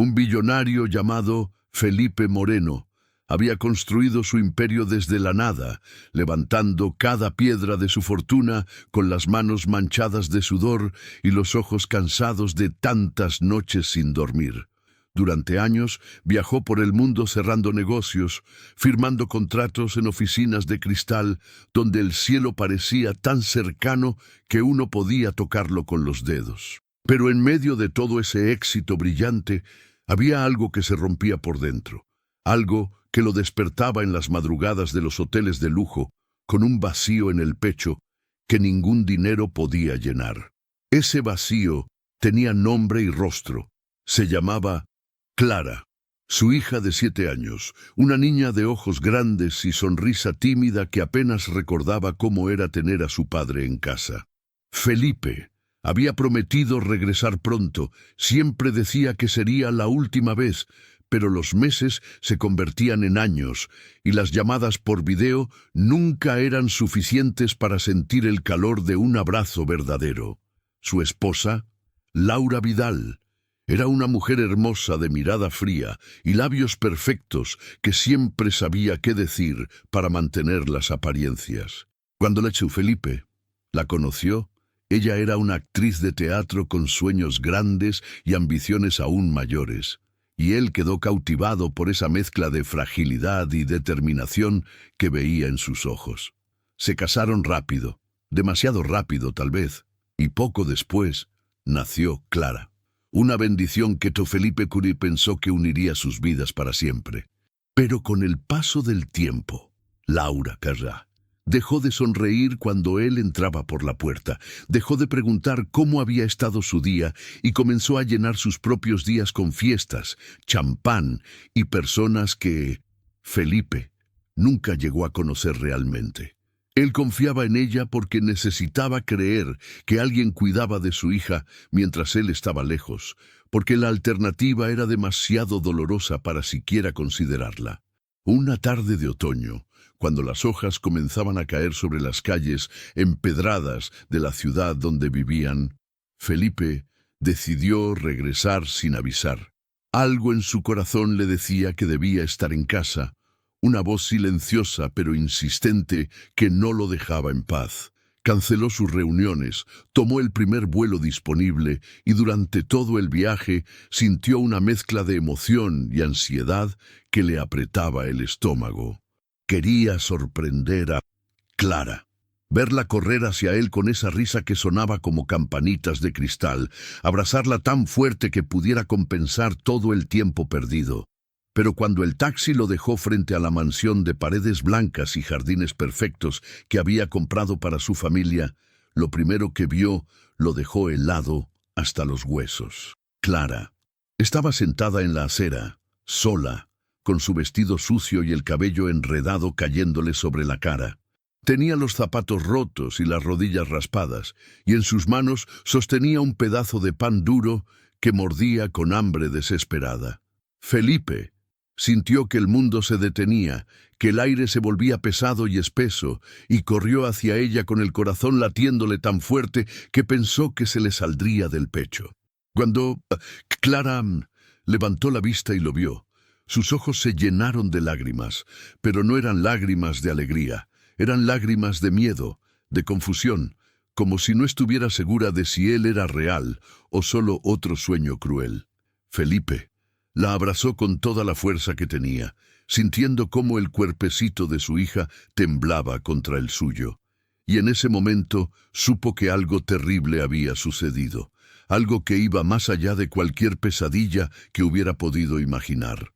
Un billonario llamado Felipe Moreno había construido su imperio desde la nada, levantando cada piedra de su fortuna con las manos manchadas de sudor y los ojos cansados de tantas noches sin dormir. Durante años viajó por el mundo cerrando negocios, firmando contratos en oficinas de cristal donde el cielo parecía tan cercano que uno podía tocarlo con los dedos. Pero en medio de todo ese éxito brillante, había algo que se rompía por dentro, algo que lo despertaba en las madrugadas de los hoteles de lujo, con un vacío en el pecho que ningún dinero podía llenar. Ese vacío tenía nombre y rostro. Se llamaba Clara, su hija de 7 años, una niña de ojos grandes y sonrisa tímida que apenas recordaba cómo era tener a su padre en casa. Felipe había prometido regresar pronto, siempre decía que sería la última vez, pero los meses se convertían en años y las llamadas por video nunca eran suficientes para sentir el calor de un abrazo verdadero. Su esposa, Laura Vidal, era una mujer hermosa de mirada fría y labios perfectos que siempre sabía qué decir para mantener las apariencias. Cuando Felipe la conoció, ella era una actriz de teatro con sueños grandes y ambiciones aún mayores. Y él quedó cautivado por esa mezcla de fragilidad y determinación que veía en sus ojos. Se casaron rápido, demasiado rápido tal vez, y poco después nació Clara. Una bendición que Felipe Curie pensó que uniría sus vidas para siempre. Pero con el paso del tiempo, Laura Carrá dejó de sonreír cuando él entraba por la puerta, dejó de preguntar cómo había estado su día y comenzó a llenar sus propios días con fiestas, champán y personas que Felipe nunca llegó a conocer realmente. Él confiaba en ella porque necesitaba creer que alguien cuidaba de su hija mientras él estaba lejos, porque la alternativa era demasiado dolorosa para siquiera considerarla. Una tarde de otoño, cuando las hojas comenzaban a caer sobre las calles empedradas de la ciudad donde vivían, Felipe decidió regresar sin avisar. Algo en su corazón le decía que debía estar en casa, una voz silenciosa pero insistente que no lo dejaba en paz. Canceló sus reuniones, tomó el primer vuelo disponible y durante todo el viaje sintió una mezcla de emoción y ansiedad que le apretaba el estómago. Quería sorprender a Clara, verla correr hacia él con esa risa que sonaba como campanitas de cristal, abrazarla tan fuerte que pudiera compensar todo el tiempo perdido. Pero cuando el taxi lo dejó frente a la mansión de paredes blancas y jardines perfectos que había comprado para su familia, lo primero que vio lo dejó helado hasta los huesos. Clara estaba sentada en la acera, sola, con su vestido sucio y el cabello enredado cayéndole sobre la cara. Tenía los zapatos rotos y las rodillas raspadas, y en sus manos sostenía un pedazo de pan duro que mordía con hambre desesperada. Felipe sintió que el mundo se detenía, que el aire se volvía pesado y espeso, y corrió hacia ella con el corazón latiéndole tan fuerte que pensó que se le saldría del pecho. Cuando Clara levantó la vista y lo vio, sus ojos se llenaron de lágrimas, pero no eran lágrimas de alegría, eran lágrimas de miedo, de confusión, como si no estuviera segura de si él era real o solo otro sueño cruel. Felipe la abrazó con toda la fuerza que tenía, sintiendo cómo el cuerpecito de su hija temblaba contra el suyo. Y en ese momento supo que algo terrible había sucedido, algo que iba más allá de cualquier pesadilla que hubiera podido imaginar.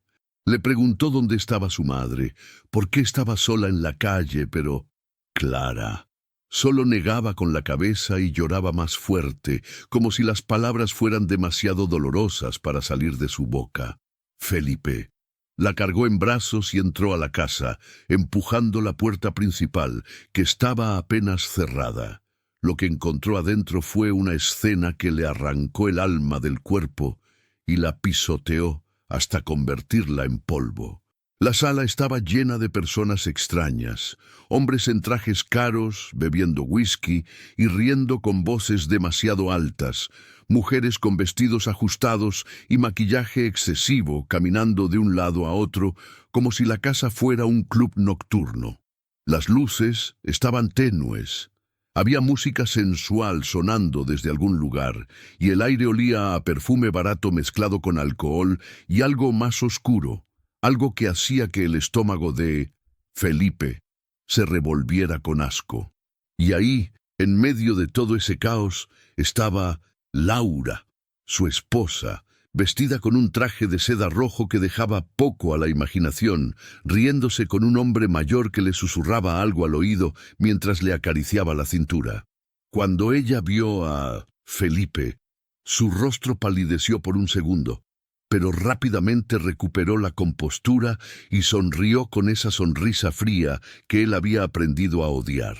Le preguntó dónde estaba su madre, por qué estaba sola en la calle, pero Clara solo negaba con la cabeza y lloraba más fuerte, como si las palabras fueran demasiado dolorosas para salir de su boca. Felipe la cargó en brazos y entró a la casa, empujando la puerta principal, que estaba apenas cerrada. Lo que encontró adentro fue una escena que le arrancó el alma del cuerpo y la pisoteó hasta convertirla en polvo. La sala estaba llena de personas extrañas, hombres en trajes caros, bebiendo whisky y riendo con voces demasiado altas, mujeres con vestidos ajustados y maquillaje excesivo caminando de un lado a otro como si la casa fuera un club nocturno. Las luces estaban tenues. Había música sensual sonando desde algún lugar, y el aire olía a perfume barato mezclado con alcohol y algo más oscuro, algo que hacía que el estómago de Felipe se revolviera con asco. Y ahí, en medio de todo ese caos, estaba Laura, su esposa, vestida con un traje de seda rojo que dejaba poco a la imaginación, riéndose con un hombre mayor que le susurraba algo al oído mientras le acariciaba la cintura. Cuando ella vio a Felipe, su rostro palideció por un segundo, pero rápidamente recuperó la compostura y sonrió con esa sonrisa fría que él había aprendido a odiar.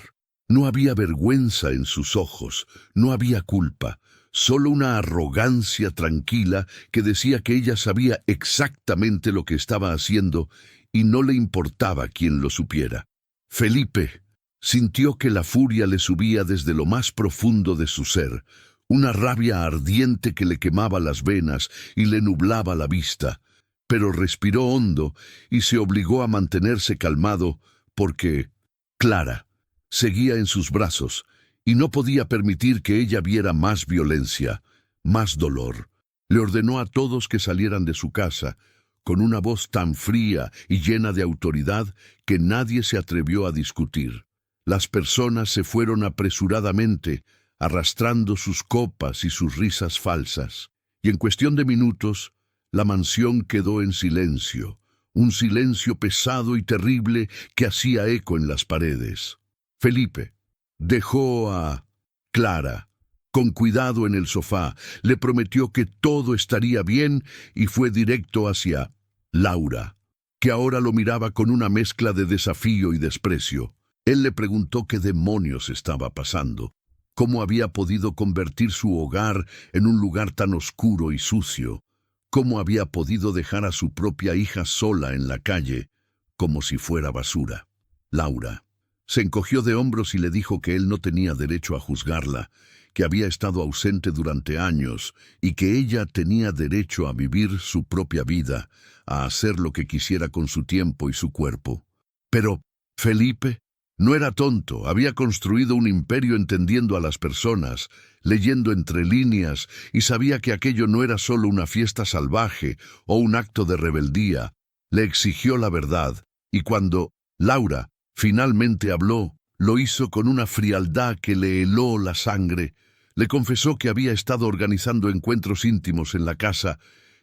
No había vergüenza en sus ojos, no había culpa, solo una arrogancia tranquila que decía que ella sabía exactamente lo que estaba haciendo y no le importaba quién lo supiera. Felipe sintió que la furia le subía desde lo más profundo de su ser, una rabia ardiente que le quemaba las venas y le nublaba la vista, pero respiró hondo y se obligó a mantenerse calmado porque Clara seguía en sus brazos y no podía permitir que ella viera más violencia, más dolor. Le ordenó a todos que salieran de su casa, con una voz tan fría y llena de autoridad que nadie se atrevió a discutir. Las personas se fueron apresuradamente, arrastrando sus copas y sus risas falsas, y en cuestión de minutos, la mansión quedó en silencio, un silencio pesado y terrible que hacía eco en las paredes. Felipe dejó a Clara con cuidado en el sofá, le prometió que todo estaría bien y fue directo hacia Laura, que ahora lo miraba con una mezcla de desafío y desprecio. Él le preguntó qué demonios estaba pasando, cómo había podido convertir su hogar en un lugar tan oscuro y sucio, cómo había podido dejar a su propia hija sola en la calle, como si fuera basura. Laura se encogió de hombros y le dijo que él no tenía derecho a juzgarla, que había estado ausente durante años y que ella tenía derecho a vivir su propia vida, a hacer lo que quisiera con su tiempo y su cuerpo. Pero Felipe no era tonto, había construido un imperio entendiendo a las personas, leyendo entre líneas, y sabía que aquello no era solo una fiesta salvaje o un acto de rebeldía. Le exigió la verdad, y cuando Laura finalmente habló, lo hizo con una frialdad que le heló la sangre. Le confesó que había estado organizando encuentros íntimos en la casa,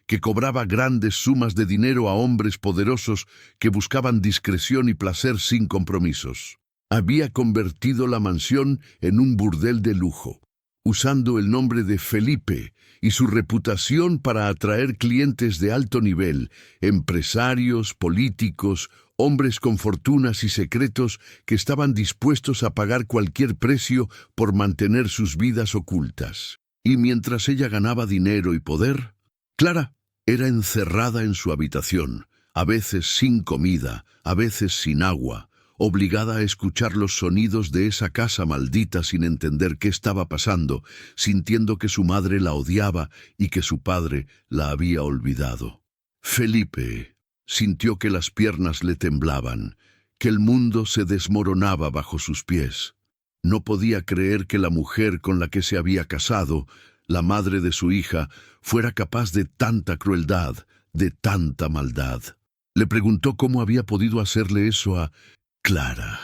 que cobraba grandes sumas de dinero a hombres poderosos que buscaban discreción y placer sin compromisos. Había convertido la mansión en un burdel de lujo, usando el nombre de Felipe y su reputación para atraer clientes de alto nivel, empresarios, políticos, hombres con fortunas y secretos que estaban dispuestos a pagar cualquier precio por mantener sus vidas ocultas. Y mientras ella ganaba dinero y poder, Clara era encerrada en su habitación, a veces sin comida, a veces sin agua, obligada a escuchar los sonidos de esa casa maldita sin entender qué estaba pasando, sintiendo que su madre la odiaba y que su padre la había olvidado. Felipe sintió que las piernas le temblaban, que el mundo se desmoronaba bajo sus pies. No podía creer que la mujer con la que se había casado, la madre de su hija, fuera capaz de tanta crueldad, de tanta maldad. Le preguntó cómo había podido hacerle eso a Clara,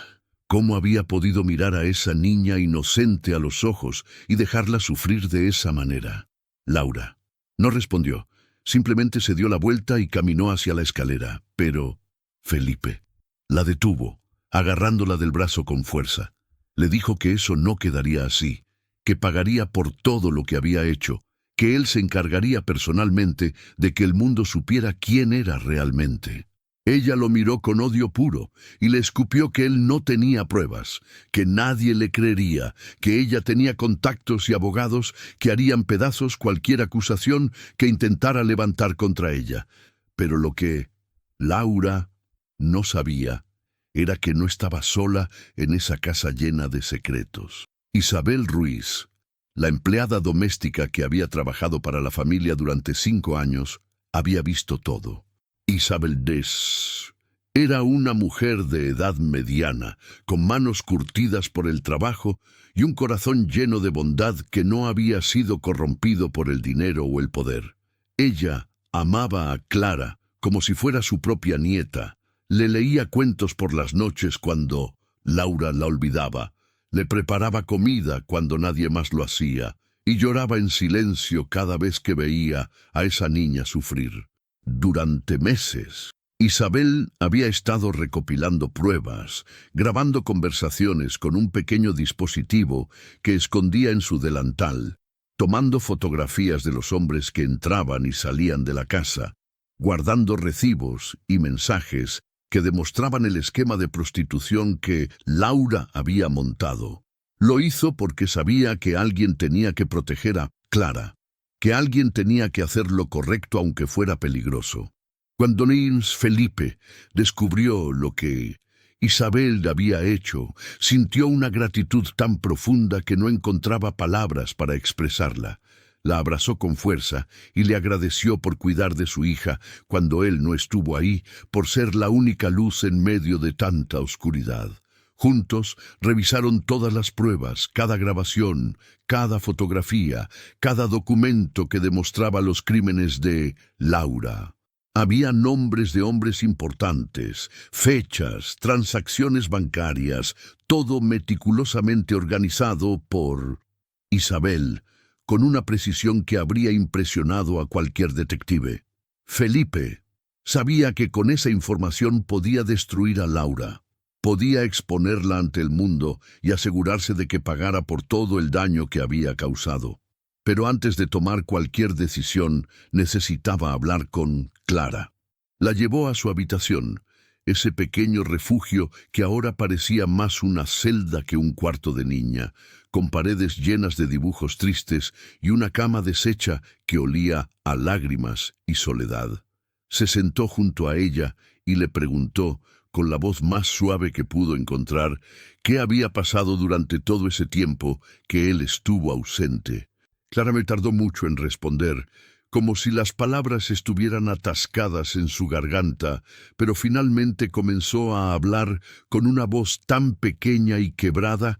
cómo había podido mirar a esa niña inocente a los ojos y dejarla sufrir de esa manera. Laura no respondió. Simplemente se dio la vuelta y caminó hacia la escalera, pero Felipe la detuvo, agarrándola del brazo con fuerza. Le dijo que eso no quedaría así, que pagaría por todo lo que había hecho, que él se encargaría personalmente de que el mundo supiera quién era realmente. Ella lo miró con odio puro y le escupió que él no tenía pruebas, que nadie le creería, que ella tenía contactos y abogados que harían pedazos cualquier acusación que intentara levantar contra ella. Pero lo que Laura no sabía era que no estaba sola en esa casa llena de secretos. Isabel Ruiz, la empleada doméstica que había trabajado para la familia durante 5 años, había visto todo. Isabel Des era una mujer de edad mediana, con manos curtidas por el trabajo y un corazón lleno de bondad que no había sido corrompido por el dinero o el poder. Ella amaba a Clara como si fuera su propia nieta. Le leía cuentos por las noches cuando Laura la olvidaba, le preparaba comida cuando nadie más lo hacía y lloraba en silencio cada vez que veía a esa niña sufrir. Durante meses, Isabel había estado recopilando pruebas, grabando conversaciones con un pequeño dispositivo que escondía en su delantal, tomando fotografías de los hombres que entraban y salían de la casa, guardando recibos y mensajes que demostraban el esquema de prostitución que Laura había montado. Lo hizo porque sabía que alguien tenía que proteger a Clara, que alguien tenía que hacer lo correcto aunque fuera peligroso. Cuando Nils Felipe descubrió lo que Isabel había hecho, sintió una gratitud tan profunda que no encontraba palabras para expresarla. La abrazó con fuerza y le agradeció por cuidar de su hija cuando él no estuvo ahí, por ser la única luz en medio de tanta oscuridad. Juntos revisaron todas las pruebas, cada grabación, cada fotografía, cada documento que demostraba los crímenes de Laura. Había nombres de hombres importantes, fechas, transacciones bancarias, todo meticulosamente organizado por Isabel, con una precisión que habría impresionado a cualquier detective. Felipe sabía que con esa información podía destruir a Laura. Podía exponerla ante el mundo y asegurarse de que pagara por todo el daño que había causado. Pero antes de tomar cualquier decisión, necesitaba hablar con Clara. La llevó a su habitación, ese pequeño refugio que ahora parecía más una celda que un cuarto de niña, con paredes llenas de dibujos tristes y una cama deshecha que olía a lágrimas y soledad. Se sentó junto a ella y le preguntó, con la voz más suave que pudo encontrar, qué había pasado durante todo ese tiempo que él estuvo ausente. Clara me tardó mucho en responder, como si las palabras estuvieran atascadas en su garganta, pero finalmente comenzó a hablar con una voz tan pequeña y quebrada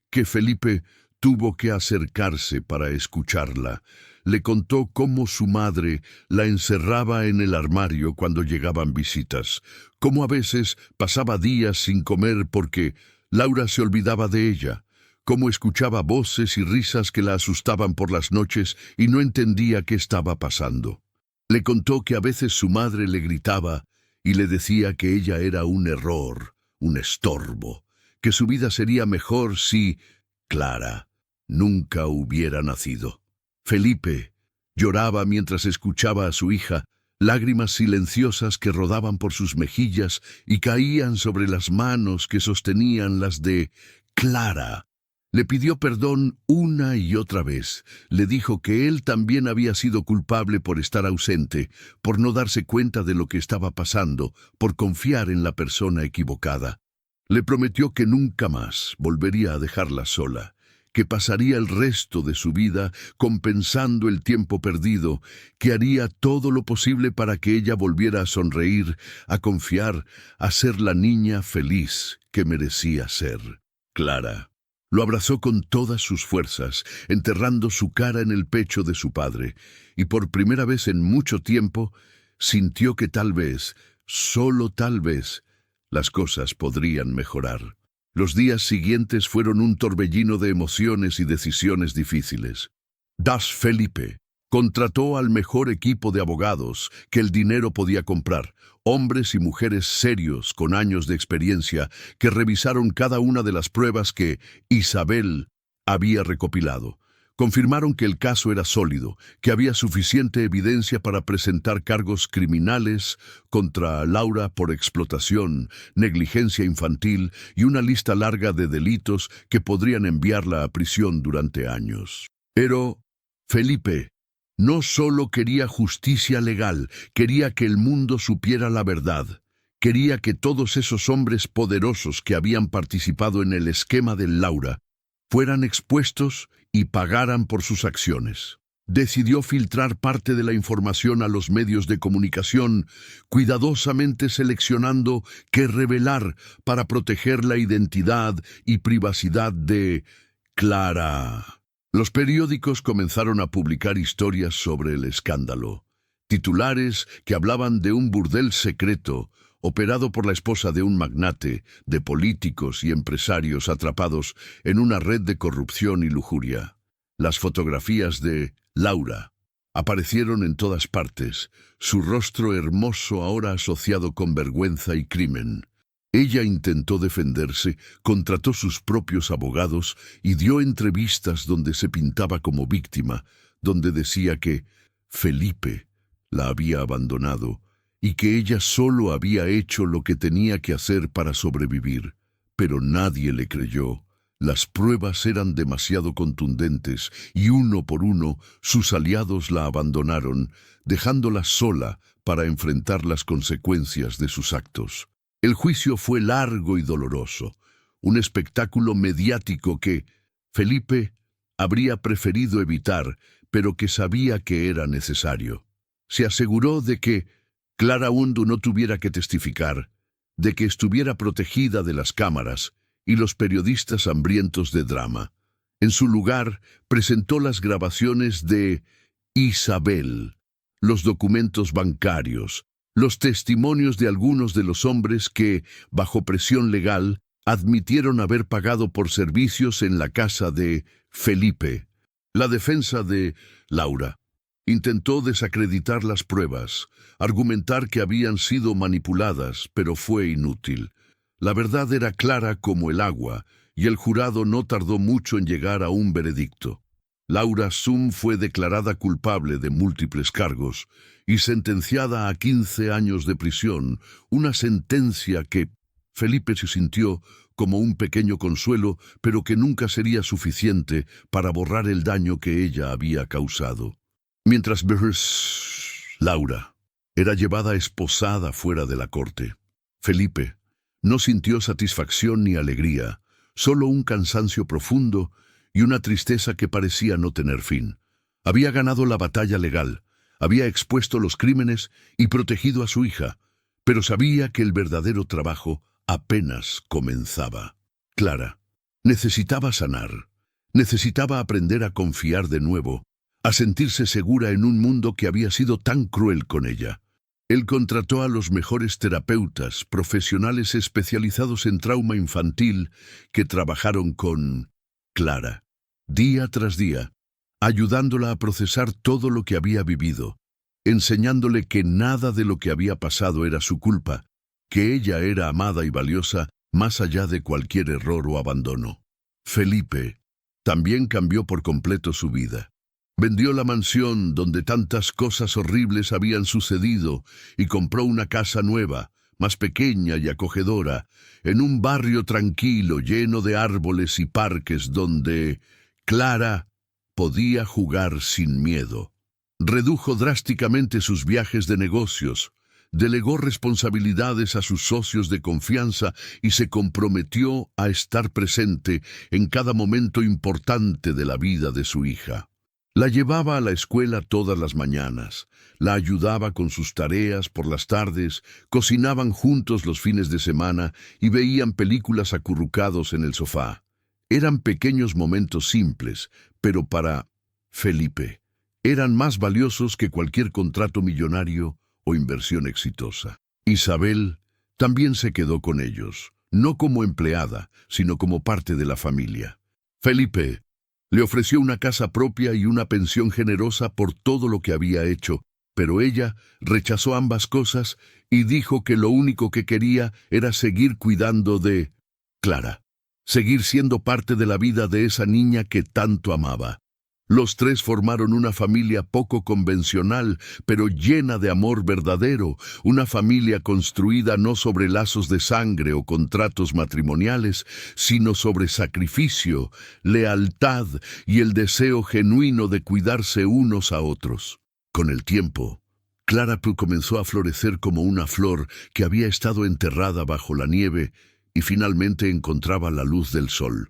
que Felipe tuvo que acercarse para escucharla. Le contó cómo su madre la encerraba en el armario cuando llegaban visitas, cómo a veces pasaba días sin comer porque Laura se olvidaba de ella, cómo escuchaba voces y risas que la asustaban por las noches y no entendía qué estaba pasando. Le contó que a veces su madre le gritaba y le decía que ella era un error, un estorbo, que su vida sería mejor si Clara nunca hubiera nacido. Felipe lloraba mientras escuchaba a su hija, lágrimas silenciosas que rodaban por sus mejillas y caían sobre las manos que sostenían las de Clara. Le pidió perdón una y otra vez. Le dijo que él también había sido culpable por estar ausente, por no darse cuenta de lo que estaba pasando, por confiar en la persona equivocada. Le prometió que nunca más volvería a dejarla sola, que pasaría el resto de su vida compensando el tiempo perdido, que haría todo lo posible para que ella volviera a sonreír, a confiar, a ser la niña feliz que merecía ser. Clara lo abrazó con todas sus fuerzas, enterrando su cara en el pecho de su padre, y por primera vez en mucho tiempo sintió que tal vez, solo tal vez, las cosas podrían mejorar. Los días siguientes fueron un torbellino de emociones y decisiones difíciles. Das Felipe contrató al mejor equipo de abogados que el dinero podía comprar, hombres y mujeres serios con años de experiencia que revisaron cada una de las pruebas que Isabel había recopilado. Confirmaron que el caso era sólido, que había suficiente evidencia para presentar cargos criminales contra Laura por explotación, negligencia infantil y una lista larga de delitos que podrían enviarla a prisión durante años. Pero Felipe no solo quería justicia legal, quería que el mundo supiera la verdad, Quería que todos esos hombres poderosos que habían participado en el esquema de Laura fueran expuestos y pagaran por sus acciones. Decidió filtrar parte de la información a los medios de comunicación, cuidadosamente seleccionando qué revelar para proteger la identidad y privacidad de Clara. Los periódicos comenzaron a publicar historias sobre el escándalo. Titulares que hablaban de un burdel secreto operado por la esposa de un magnate, de políticos y empresarios atrapados en una red de corrupción y lujuria. Las fotografías de Laura aparecieron en todas partes, su rostro hermoso ahora asociado con vergüenza y crimen. Ella intentó defenderse, contrató sus propios abogados y dio entrevistas donde se pintaba como víctima, donde decía que Felipe la había abandonado y que ella solo había hecho lo que tenía que hacer para sobrevivir. Pero nadie le creyó. Las pruebas eran demasiado contundentes y uno por uno sus aliados la abandonaron, dejándola sola para enfrentar las consecuencias de sus actos. El juicio fue largo y doloroso, un espectáculo mediático que Felipe habría preferido evitar, pero que sabía que era necesario. Se aseguró de que Clara Undu no tuviera que testificar, de que estuviera protegida de las cámaras y los periodistas hambrientos de drama. En su lugar, presentó las grabaciones de Isabel, los documentos bancarios, los testimonios de algunos de los hombres que, bajo presión legal, admitieron haber pagado por servicios en la casa de Felipe. La defensa de Laura intentó desacreditar las pruebas, argumentar que habían sido manipuladas, pero fue inútil. La verdad era clara como el agua, y el jurado no tardó mucho en llegar a un veredicto. Laura Sum fue declarada culpable de múltiples cargos y sentenciada a 15 años de prisión, una sentencia que Felipe se sintió como un pequeño consuelo, pero que nunca sería suficiente para borrar el daño que ella había causado. Mientras Laura era llevada esposada fuera de la corte, Felipe no sintió satisfacción ni alegría, solo un cansancio profundo y una tristeza que parecía no tener fin. Había ganado la batalla legal, había expuesto los crímenes y protegido a su hija, pero sabía que el verdadero trabajo apenas comenzaba. Clara necesitaba sanar, necesitaba aprender a confiar de nuevo, a sentirse segura en un mundo que había sido tan cruel con ella. Él contrató a los mejores terapeutas, profesionales especializados en trauma infantil, que trabajaron con Clara, día tras día, ayudándola a procesar todo lo que había vivido, enseñándole que nada de lo que había pasado era su culpa, que ella era amada y valiosa más allá de cualquier error o abandono. Felipe también cambió por completo su vida. Vendió la mansión donde tantas cosas horribles habían sucedido y compró una casa nueva, más pequeña y acogedora, en un barrio tranquilo lleno de árboles y parques donde Clara podía jugar sin miedo. Redujo drásticamente sus viajes de negocios, delegó responsabilidades a sus socios de confianza y se comprometió a estar presente en cada momento importante de la vida de su hija. La llevaba a la escuela todas las mañanas, la ayudaba con sus tareas por las tardes, cocinaban juntos los fines de semana y veían películas acurrucados en el sofá. Eran pequeños momentos simples, pero para Felipe eran más valiosos que cualquier contrato millonario o inversión exitosa. Isabel también se quedó con ellos, no como empleada, sino como parte de la familia. Felipe le ofreció una casa propia y una pensión generosa por todo lo que había hecho, pero ella rechazó ambas cosas y dijo que lo único que quería era seguir cuidando de Clara, seguir siendo parte de la vida de esa niña que tanto amaba. Los tres formaron una familia poco convencional, pero llena de amor verdadero, una familia construida no sobre lazos de sangre o contratos matrimoniales, sino sobre sacrificio, lealtad y el deseo genuino de cuidarse unos a otros. Con el tiempo, Clara comenzó a florecer como una flor que había estado enterrada bajo la nieve y finalmente encontraba la luz del sol.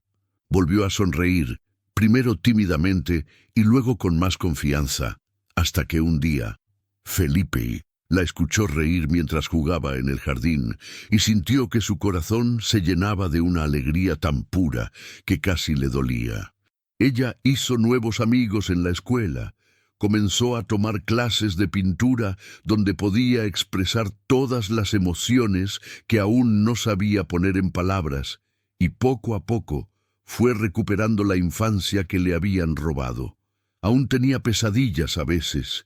Volvió a sonreír, primero tímidamente y luego con más confianza, hasta que un día, Felipe la escuchó reír mientras jugaba en el jardín y sintió que su corazón se llenaba de una alegría tan pura que casi le dolía. Ella hizo nuevos amigos en la escuela. Comenzó a tomar clases de pintura donde podía expresar todas las emociones que aún no sabía poner en palabras, y poco a poco fue recuperando la infancia que le habían robado. Aún tenía pesadillas a veces,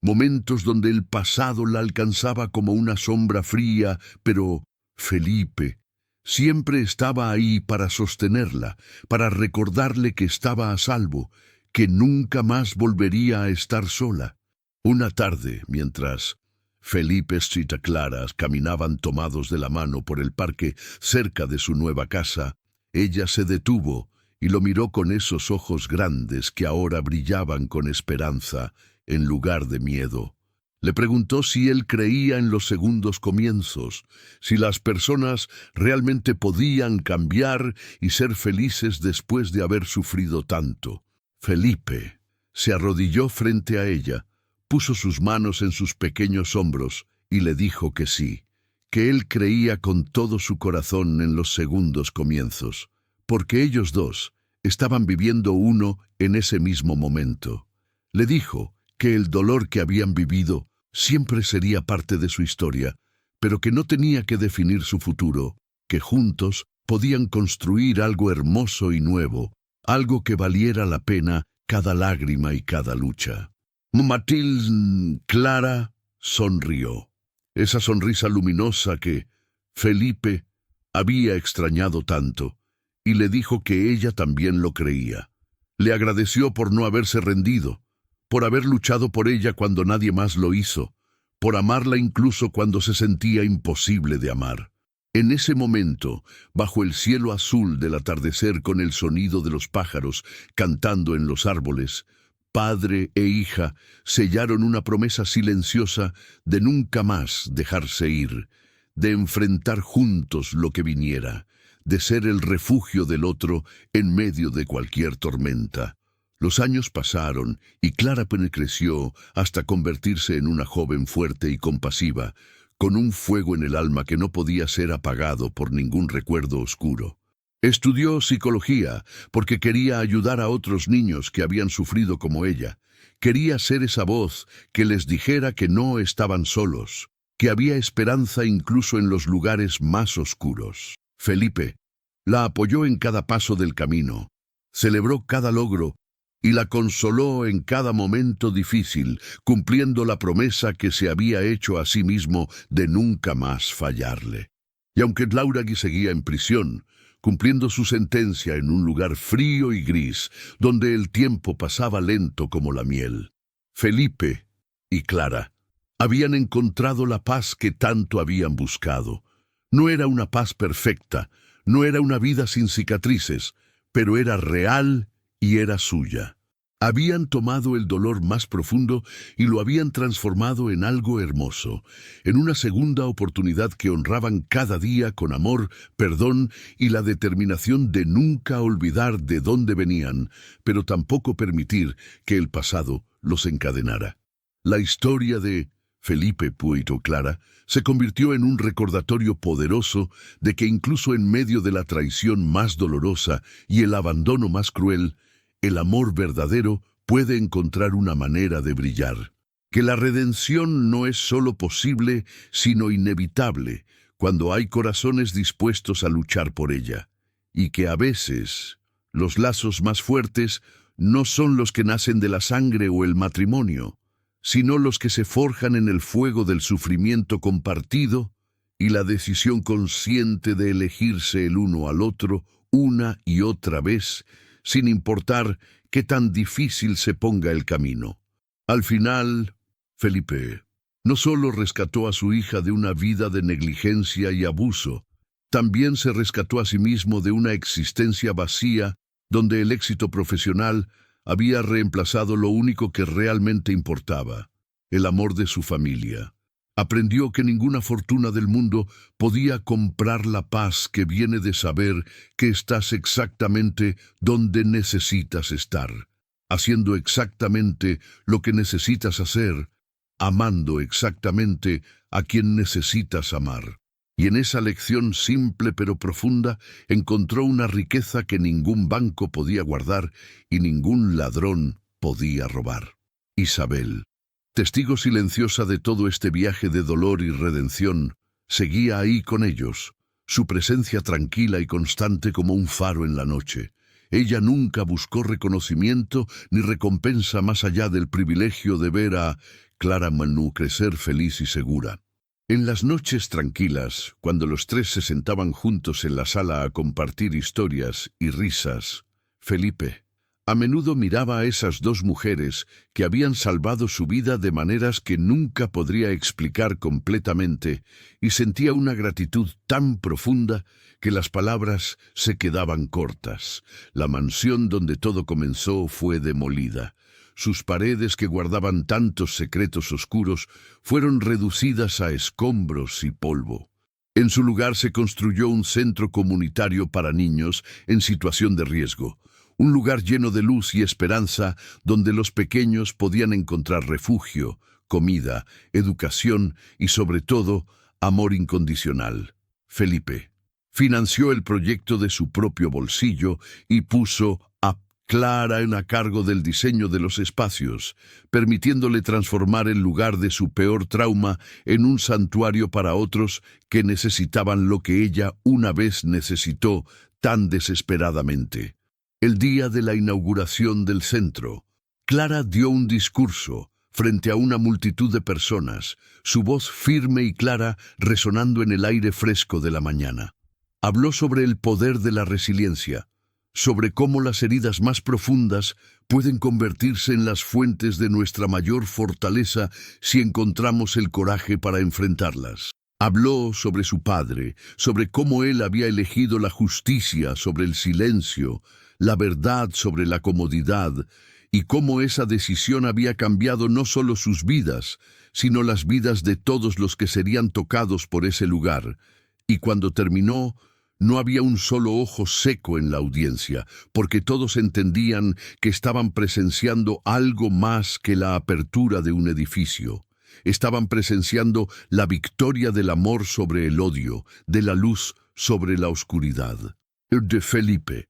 momentos donde el pasado la alcanzaba como una sombra fría, pero Felipe siempre estaba ahí para sostenerla, para recordarle que estaba a salvo, que nunca más volvería a estar sola. Una tarde, mientras Felipe y Clara caminaban tomados de la mano por el parque cerca de su nueva casa, ella se detuvo y lo miró con esos ojos grandes que ahora brillaban con esperanza en lugar de miedo. Le preguntó si él creía en los segundos comienzos, si las personas realmente podían cambiar y ser felices después de haber sufrido tanto. Felipe se arrodilló frente a ella, puso sus manos en sus pequeños hombros y le dijo que sí, que él creía con todo su corazón en los segundos comienzos, porque ellos dos estaban viviendo uno en ese mismo momento. Le dijo que el dolor que habían vivido siempre sería parte de su historia, pero que no tenía que definir su futuro, que juntos podían construir algo hermoso y nuevo, algo que valiera la pena cada lágrima y cada lucha. Clara sonrió. Esa sonrisa luminosa que Felipe había extrañado tanto, y le dijo que ella también lo creía. Le agradeció por no haberse rendido, por haber luchado por ella cuando nadie más lo hizo, por amarla incluso cuando se sentía imposible de amar. En ese momento, bajo el cielo azul del atardecer con el sonido de los pájaros cantando en los árboles, padre e hija sellaron una promesa silenciosa de nunca más dejarse ir, de enfrentar juntos lo que viniera, de ser el refugio del otro en medio de cualquier tormenta. Los años pasaron y Clara creció hasta convertirse en una joven fuerte y compasiva, con un fuego en el alma que no podía ser apagado por ningún recuerdo oscuro. Estudió psicología porque quería ayudar a otros niños que habían sufrido como ella. Quería ser esa voz que les dijera que no estaban solos, que había esperanza incluso en los lugares más oscuros. Felipe la apoyó en cada paso del camino, celebró cada logro y la consoló en cada momento difícil, cumpliendo la promesa que se había hecho a sí mismo de nunca más fallarle. Y aunque Lauragui seguía en prisión, cumpliendo su sentencia en un lugar frío y gris, donde el tiempo pasaba lento como la miel, Felipe y Clara habían encontrado la paz que tanto habían buscado. No era una paz perfecta, no era una vida sin cicatrices, pero era real y era suya. Habían tomado el dolor más profundo y lo habían transformado en algo hermoso, en una segunda oportunidad que honraban cada día con amor, perdón y la determinación de nunca olvidar de dónde venían, pero tampoco permitir que el pasado los encadenara. La historia de Felipe y Clara se convirtió en un recordatorio poderoso de que incluso en medio de la traición más dolorosa y el abandono más cruel, el amor verdadero puede encontrar una manera de brillar. Que la redención no es solo posible, sino inevitable, cuando hay corazones dispuestos a luchar por ella. Y que a veces los lazos más fuertes no son los que nacen de la sangre o el matrimonio, sino los que se forjan en el fuego del sufrimiento compartido y la decisión consciente de elegirse el uno al otro una y otra vez, sin importar qué tan difícil se ponga el camino. Al final, Felipe no solo rescató a su hija de una vida de negligencia y abuso, también se rescató a sí mismo de una existencia vacía donde el éxito profesional había reemplazado lo único que realmente importaba. el amor de su familia. Aprendió que ninguna fortuna del mundo podía comprar la paz que viene de saber que estás exactamente donde necesitas estar, haciendo exactamente lo que necesitas hacer, amando exactamente a quien necesitas amar. Y en esa lección simple pero profunda encontró una riqueza que ningún banco podía guardar y ningún ladrón podía robar. Isabel, testigo silenciosa de todo este viaje de dolor y redención, seguía ahí con ellos, su presencia tranquila y constante como un faro en la noche. Ella nunca buscó reconocimiento ni recompensa más allá del privilegio de ver a Clara Manú crecer feliz y segura. En las noches tranquilas, cuando los tres se sentaban juntos en la sala a compartir historias y risas, Felipe a menudo miraba a esas dos mujeres que habían salvado su vida de maneras que nunca podría explicar completamente y sentía una gratitud tan profunda que las palabras se quedaban cortas. La mansión donde todo comenzó fue demolida. Sus paredes que guardaban tantos secretos oscuros fueron reducidas a escombros y polvo. En su lugar se construyó un centro comunitario para niños en situación de riesgo, un lugar lleno de luz y esperanza donde los pequeños podían encontrar refugio, comida, educación y sobre todo, amor incondicional. Felipe financió el proyecto de su propio bolsillo y puso a Clara a cargo del diseño de los espacios, permitiéndole transformar el lugar de su peor trauma en un santuario para otros que necesitaban lo que ella una vez necesitó tan desesperadamente. El día de la inauguración del centro, Clara dio un discurso frente a una multitud de personas, su voz firme y clara resonando en el aire fresco de la mañana. Habló sobre el poder de la resiliencia, sobre cómo las heridas más profundas pueden convertirse en las fuentes de nuestra mayor fortaleza si encontramos el coraje para enfrentarlas. Habló sobre su padre, sobre cómo él había elegido la justicia sobre el silencio, la verdad sobre la comodidad, y cómo esa decisión había cambiado no solo sus vidas, sino las vidas de todos los que serían tocados por ese lugar. Y cuando terminó, no había un solo ojo seco en la audiencia, porque todos entendían que estaban presenciando algo más que la apertura de un edificio. Estaban presenciando la victoria del amor sobre el odio, de la luz sobre la oscuridad. De Felipe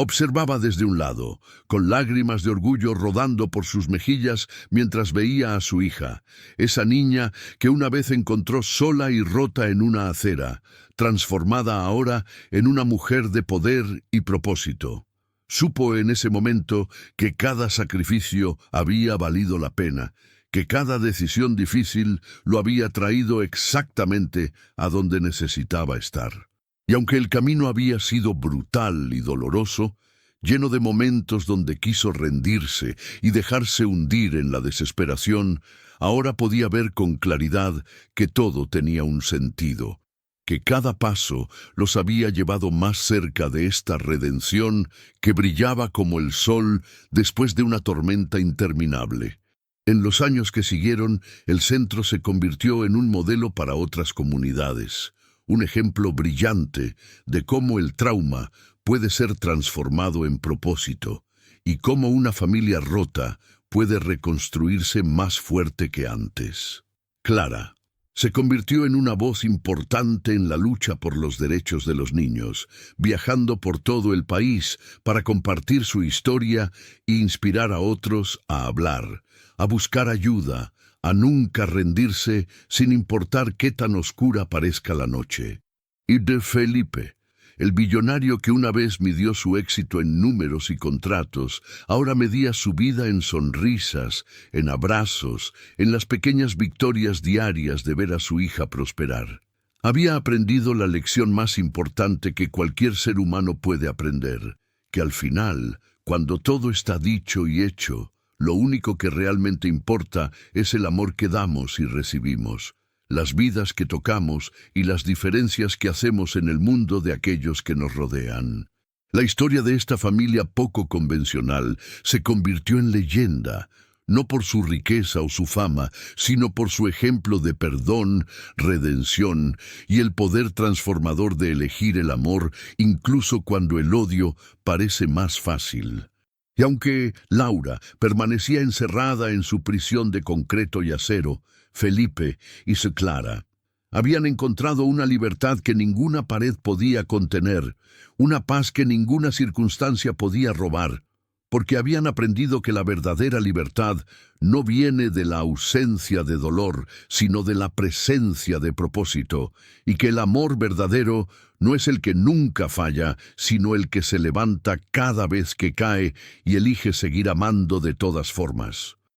observaba desde un lado, con lágrimas de orgullo rodando por sus mejillas mientras veía a su hija, esa niña que una vez encontró sola y rota en una acera, transformada ahora en una mujer de poder y propósito. Supo en ese momento que cada sacrificio había valido la pena, que cada decisión difícil lo había traído exactamente a donde necesitaba estar. Y aunque el camino había sido brutal y doloroso, lleno de momentos donde quiso rendirse y dejarse hundir en la desesperación, ahora podía ver con claridad que todo tenía un sentido, que cada paso los había llevado más cerca de esta redención que brillaba como el sol después de una tormenta interminable. En los años que siguieron, el centro se convirtió en un modelo para otras comunidades, un ejemplo brillante de cómo el trauma puede ser transformado en propósito y cómo una familia rota puede reconstruirse más fuerte que antes. Clara se convirtió en una voz importante en la lucha por los derechos de los niños, viajando por todo el país para compartir su historia e inspirar a otros a hablar, a buscar ayuda, a nunca rendirse sin importar qué tan oscura parezca la noche. Y de Felipe, el billonario que una vez midió su éxito en números y contratos, ahora medía su vida en sonrisas, en abrazos, en las pequeñas victorias diarias de ver a su hija prosperar. Había aprendido la lección más importante que cualquier ser humano puede aprender, que al final, cuando todo está dicho y hecho, lo único que realmente importa es el amor que damos y recibimos, las vidas que tocamos y las diferencias que hacemos en el mundo de aquellos que nos rodean. La historia de esta familia poco convencional se convirtió en leyenda, no por su riqueza o su fama, sino por su ejemplo de perdón, redención y el poder transformador de elegir el amor, incluso cuando el odio parece más fácil. Y aunque Laura permanecía encerrada en su prisión de concreto y acero, Felipe y su Clara habían encontrado una libertad que ninguna pared podía contener, una paz que ninguna circunstancia podía robar, porque habían aprendido que la verdadera libertad no viene de la ausencia de dolor, sino de la presencia de propósito, y que el amor verdadero no es el que nunca falla, sino el que se levanta cada vez que cae y elige seguir amando de todas formas.